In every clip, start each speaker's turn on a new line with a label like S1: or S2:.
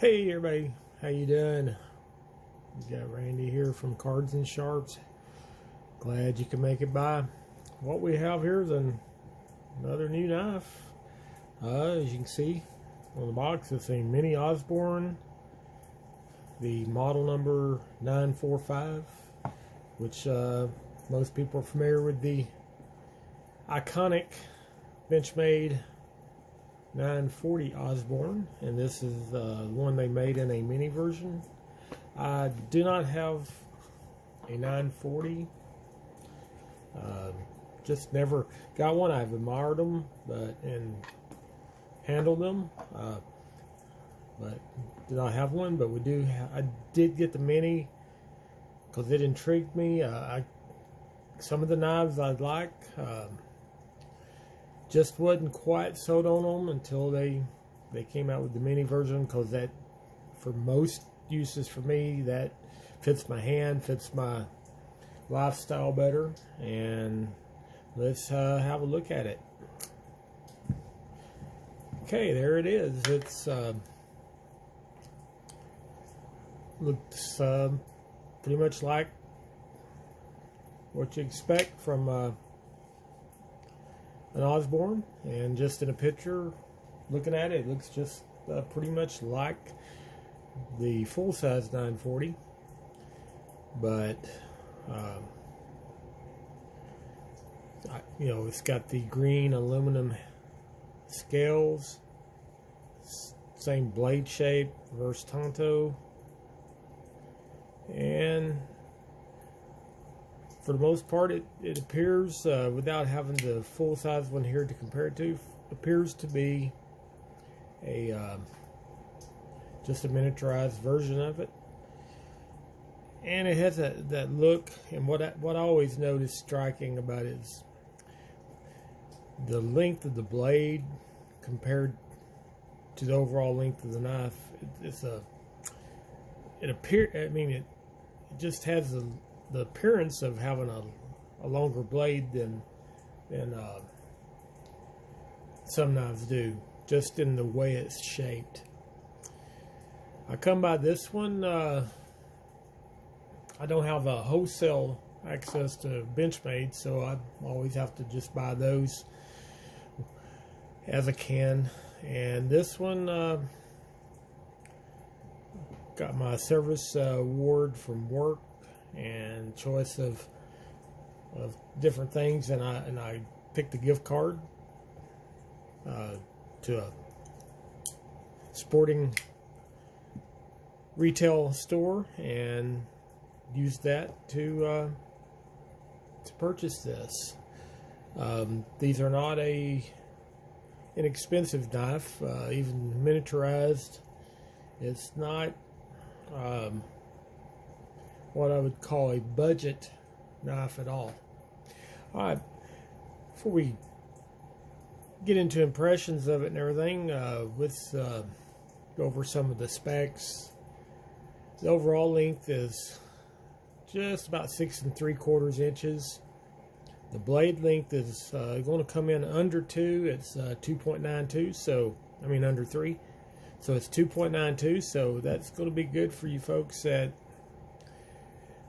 S1: Hey everybody, how you doing? You got Randy here from Cards and Sharps. Glad you can make it by. What we have here is another new knife. As you can see on the box, it's a mini Osborne, the model number 945, which most people are familiar with the iconic Benchmade 940 Osborne, and this is the one they made in a mini version. I do not have a 940. Just never got one. I've admired them, and handled them, but did not have one. But I did get the mini because it intrigued me. Some of the knives I like. Just wasn't quite sold on them until they came out with the mini version, because that, for most uses for me, that fits my hand, fits my lifestyle better. And let's have a look at it. Okay, there it is. It's looks pretty much like what you expect from an Osborne, and just in a picture looking at it, it looks just pretty much like the full-size 940, but it's got the green aluminum scales, same blade shape, reverse tanto, and for the most part, it appears, without having the full-size one here to compare it to, appears to be just a miniaturized version of it. And it has that look, and what I always notice striking about it is the length of the blade compared to the overall length of the knife. It just has the appearance of having a longer blade than some knives do, just in the way it's shaped. I come by this one. I don't have a wholesale access to Benchmade, so I always have to just buy those as I can. And this one got my service award from work and choice of different things, and I picked a gift card to a sporting retail store, and used that to purchase this. These are not a inexpensive knife, even miniaturized. It's not what I would call a budget knife at all. Alright, before we get into impressions of it and everything, let's go over some of the specs. The overall length is just about 6 3/4 inches. The blade length is going to come in under 2. It's 2.92, so under 3. So it's 2.92, so that's going to be good for you folks that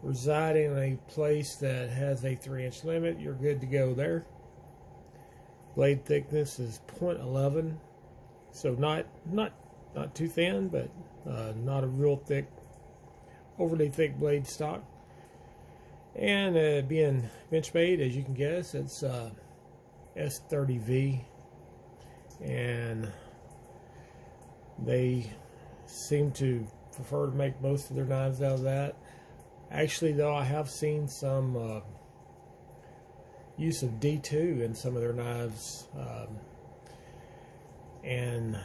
S1: reside in a place that has a 3-inch limit. You're good to go there. Blade thickness is 0.11, so not too thin, but not a real thick, overly thick blade stock. And being Benchmade, as you can guess, it's S30V, and they seem to prefer to make most of their knives out of that. Actually, though, I have seen some use of D2 in some of their knives, and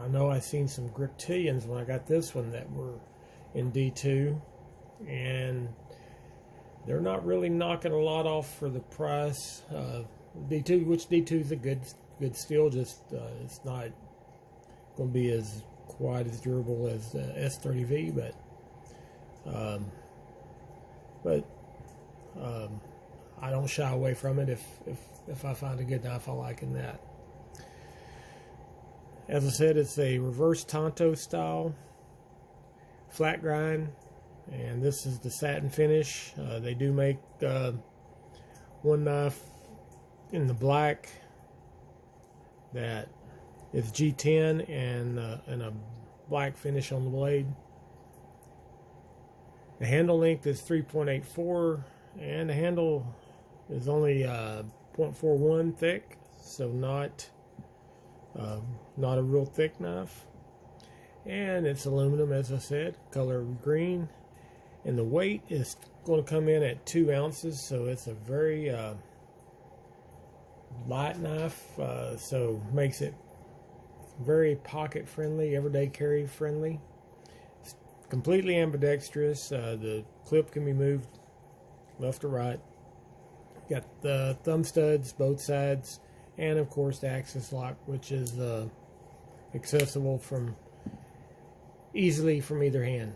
S1: I know I've seen some Griptilians when I got this one that were in D2, and they're not really knocking a lot off for the price. D2, which D2 is a good steel, just it's not going to be as quite as durable as S30V, but I don't shy away from it if I find a good knife I like in that. As I said, it's a reverse Tonto style flat grind, and this is the satin finish. They do make one knife in the black that is G10 and a black finish on the blade. The handle length is 3.84, and the handle is only 0.41 thick, so not a real thick knife. And it's aluminum, as I said, color green, and the weight is going to come in at 2 ounces, so it's a very light knife, so makes it very pocket friendly, everyday carry friendly. It's completely ambidextrous. The clip can be moved left or right. Got the thumb studs both sides, and of course the axis lock, which is accessible easily from either hand.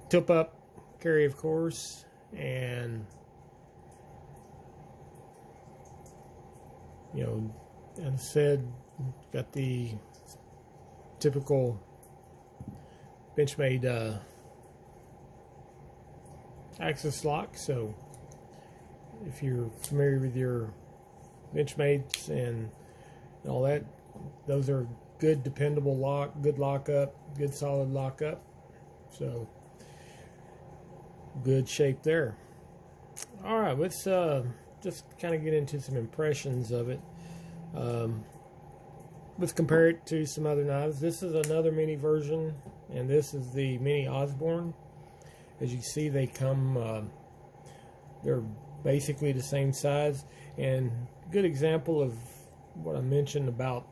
S1: Tip up carry, of course, and as I said, got the typical Benchmade axis lock. So if you're familiar with your Benchmades and all that, those are good, dependable lock, good lockup, good solid lockup. So good shape there. All right, let's just kind of get into some impressions of it. Let's compare it to some other knives. This is another mini version, and this is the mini Osborne. As you see, they come, they're basically the same size, and good example of what I mentioned about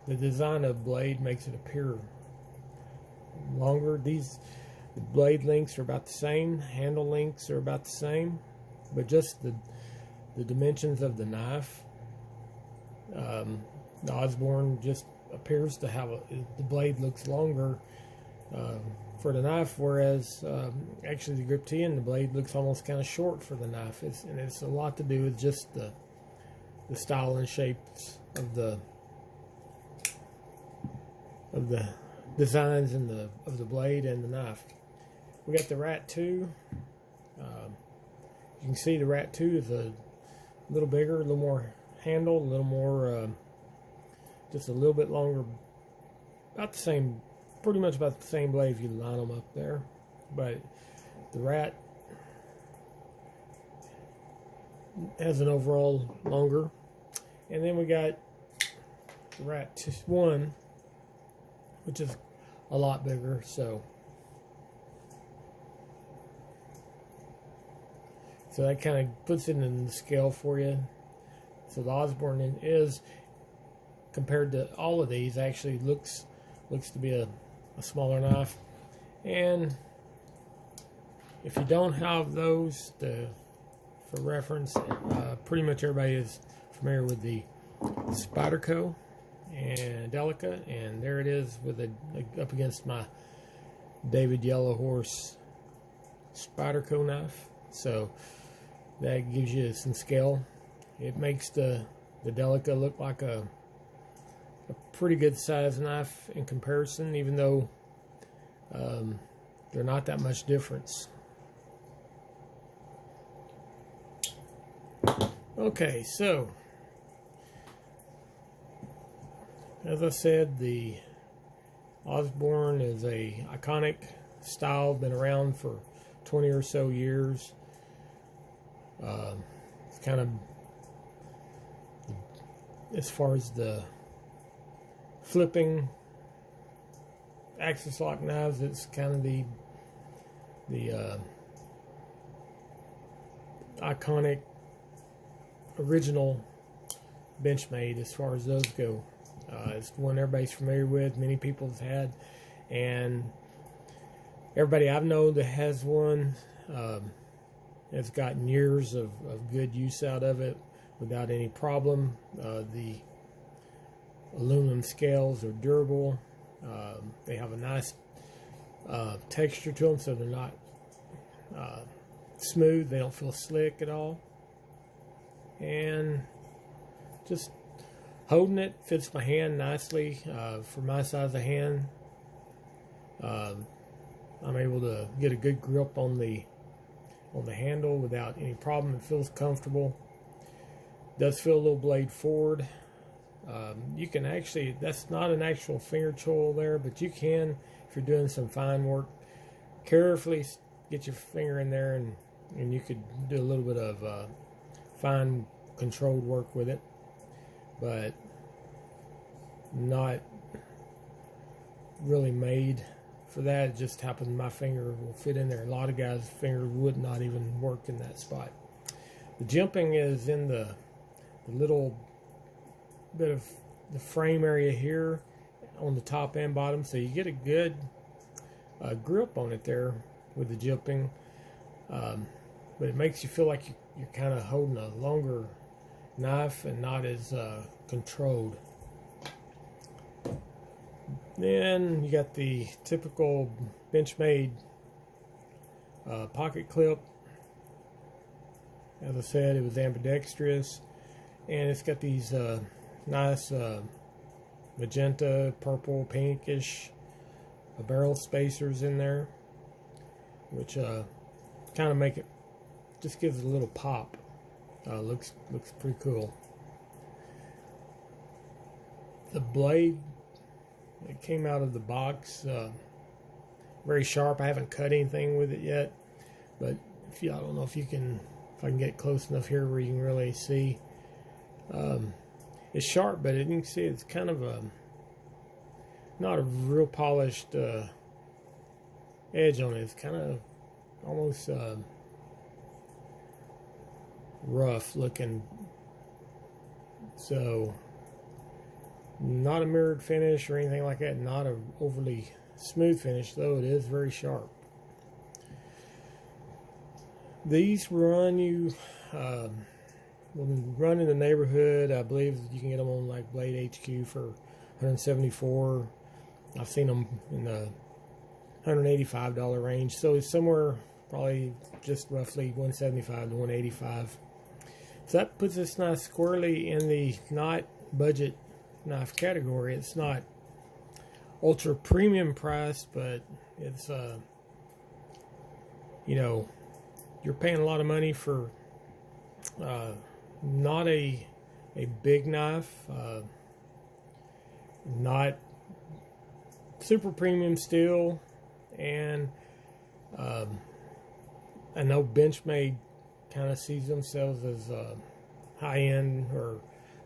S1: the design of the blade makes it appear longer. The blade lengths are about the same, handle lengths are about the same, but just the dimensions of the knife, the Osborne just appears to have the blade looks longer for the knife, whereas actually the grip T and the blade looks almost kind of short for the knife. And it's a lot to do with just the style and shapes of the designs and of the blade and the knife. We got the Rat 2. You can see the Rat 2 is a little bigger, a little more handle, a little more, just a little bit longer, about the same, pretty much about the same blade if you line them up there. But the Rat has an overall longer. And then we got the Rat 1, which is a lot bigger. So that kind of puts it in the scale for you. So the Osborne is, compared to all of these, actually looks to be a smaller knife. And if you don't have those, for reference, pretty much everybody is familiar with the Spyderco and Delica, and there it is with up against my David Yellow Horse Spyderco knife. So that gives you some scale. It makes the Delica look like a pretty good size knife in comparison, even though they're not that much difference. Okay, so as I said, the Osborne is a iconic style, been around for 20 or so years. It's kind of, as far as the flipping axis lock knives, it's kind of the iconic original Benchmade as far as those go. It's one everybody's familiar with, many people have had, and everybody I've known that has one has gotten years of good use out of it without any problem. The aluminum scales are durable. They have a nice texture to them, so they're not smooth. They don't feel slick at all. And just Holding it fits my hand nicely for my size of hand. I'm able to get a good grip on the handle without any problem. It feels comfortable. Does feel a little blade forward. You can actually, that's not an actual finger choil there, but you can, if you're doing some fine work, carefully get your finger in there and you could do a little bit of fine controlled work with it, but not really made for that. It just happened my finger will fit in there. A lot of guys' fingers would not even work in that spot. The jimping is in the little bit of the frame area here on the top and bottom, so you get a good grip on it there with the jimping, but it makes you feel like you're kind of holding a longer knife and not as controlled. Then you got the typical Benchmade pocket clip. As I said, it was ambidextrous, and it's got these nice magenta, purple, pinkish barrel spacers in there, which kind of make it, just gives it a little pop. Looks pretty cool. The blade, it came out of the box very sharp. I haven't cut anything with it yet, but I don't know if I can get close enough here where you can really see. It's sharp, but you can see it's kind of not a real polished edge on it. It's kind of almost rough looking. So not a mirrored finish or anything like that. Not a overly smooth finish, though it is very sharp. These run you run in the neighborhood. I believe you can get them on like Blade HQ for $174. I've seen them in the $185 range, so it's somewhere probably just roughly $175 to $185. So that puts us nice squarely in the not budget knife category. It's not ultra premium price, but it's you're paying a lot of money for not a big knife, not super premium steel, and I know Benchmade kind of sees themselves as high-end or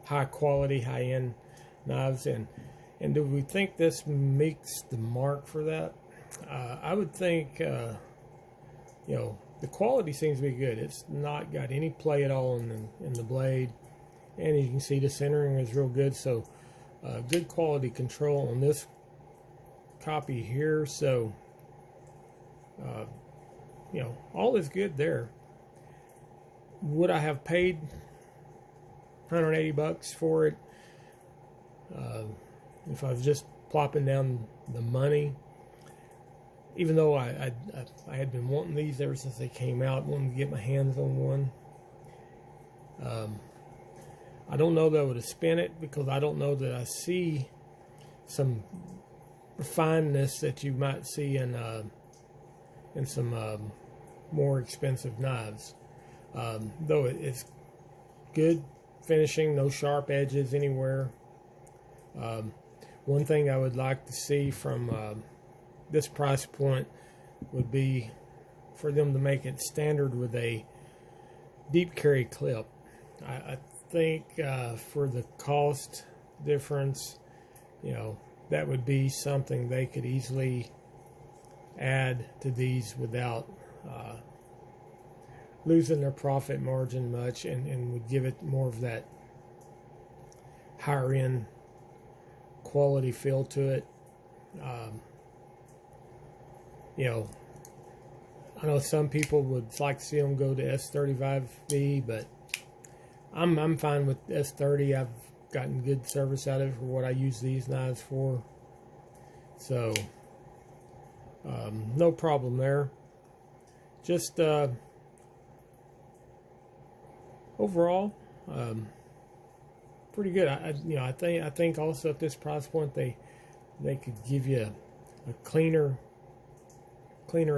S1: high-quality, high-end knives, and do we think this makes the mark for that? I would think the quality seems to be good. It's not got any play at all in the blade, and you can see the centering is real good, so good quality control on this copy here. So all is good there. Would I have paid $180 for it if I was just plopping down the money? Even though I had been wanting these ever since they came out, wanting to get my hands on one. I don't know that I would have spent it, because I don't know that I see some refinedness that you might see in some more expensive knives. Though it's good finishing, no sharp edges anywhere. One thing I would like to see from this price point would be for them to make it standard with a deep carry clip. I think for the cost difference, that would be something they could easily add to these without losing their profit margin much, and would give it more of that higher end quality feel to it. I know some people would like to see them go to S35V, but I'm fine with S30. I've gotten good service out of it for what I use these knives for, so no problem there. Just overall, pretty good. I think also at this price point they could give you a cleaner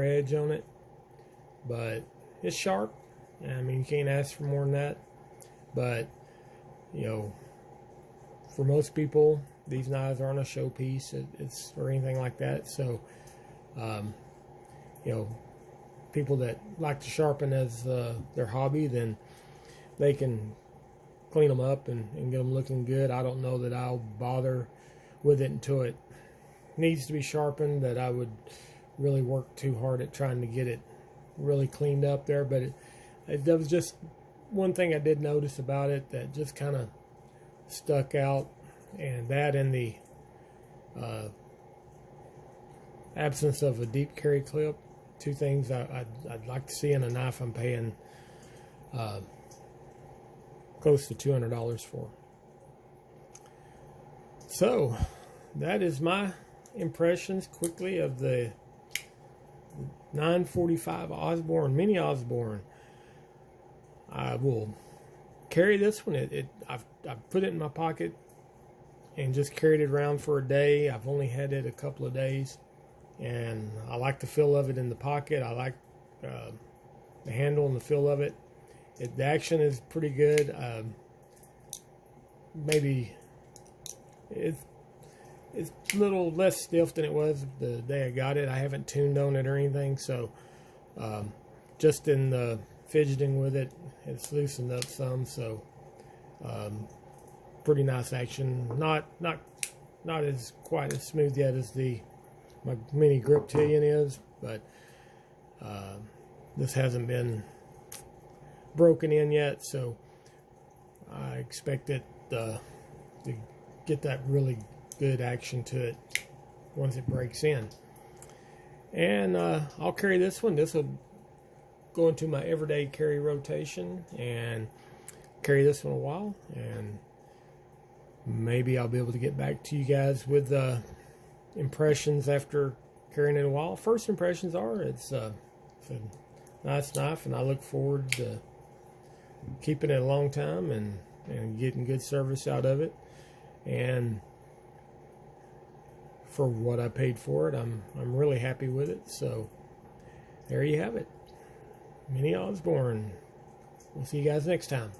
S1: edge on it, but it's sharp. I mean, you can't ask for more than that. But for most people, these knives aren't a showpiece or anything like that. So, people that like to sharpen as their hobby, then they can clean them up and get them looking good. I don't know that I'll bother with it until it needs to be sharpened, that I would really work too hard at trying to get it really cleaned up there. But there was just one thing I did notice about it that just kind of stuck out, and that and the absence of a deep carry clip. Two things I'd like to see in a knife I'm paying close to $200 for. So that is my impressions quickly of the 945 Osborne, mini Osborne. I will carry this one. I've put it in my pocket and just carried it around for a day. I've only had it a couple of days, and I like the feel of it in the pocket. I like the handle and the feel of it. The action is pretty good. Maybe it's a little less stiff than it was the day I got it. I haven't tuned on it or anything, so just in the fidgeting with it, it's loosened up some. So pretty nice action. Not as quite as smooth yet as my mini Griptilian is, but this hasn't been broken in yet, so I expect it to get that really good action to it once it breaks in. And I'll carry this one. This will go into my everyday carry rotation and carry this one a while, and maybe I'll be able to get back to you guys with impressions after carrying it a while. First impressions are it's a nice knife, and I look forward to keeping it a long time and getting good service out of it. And for what I paid for it, I'm really happy with it. So there you have it, mini Osborne. We'll see you guys next time.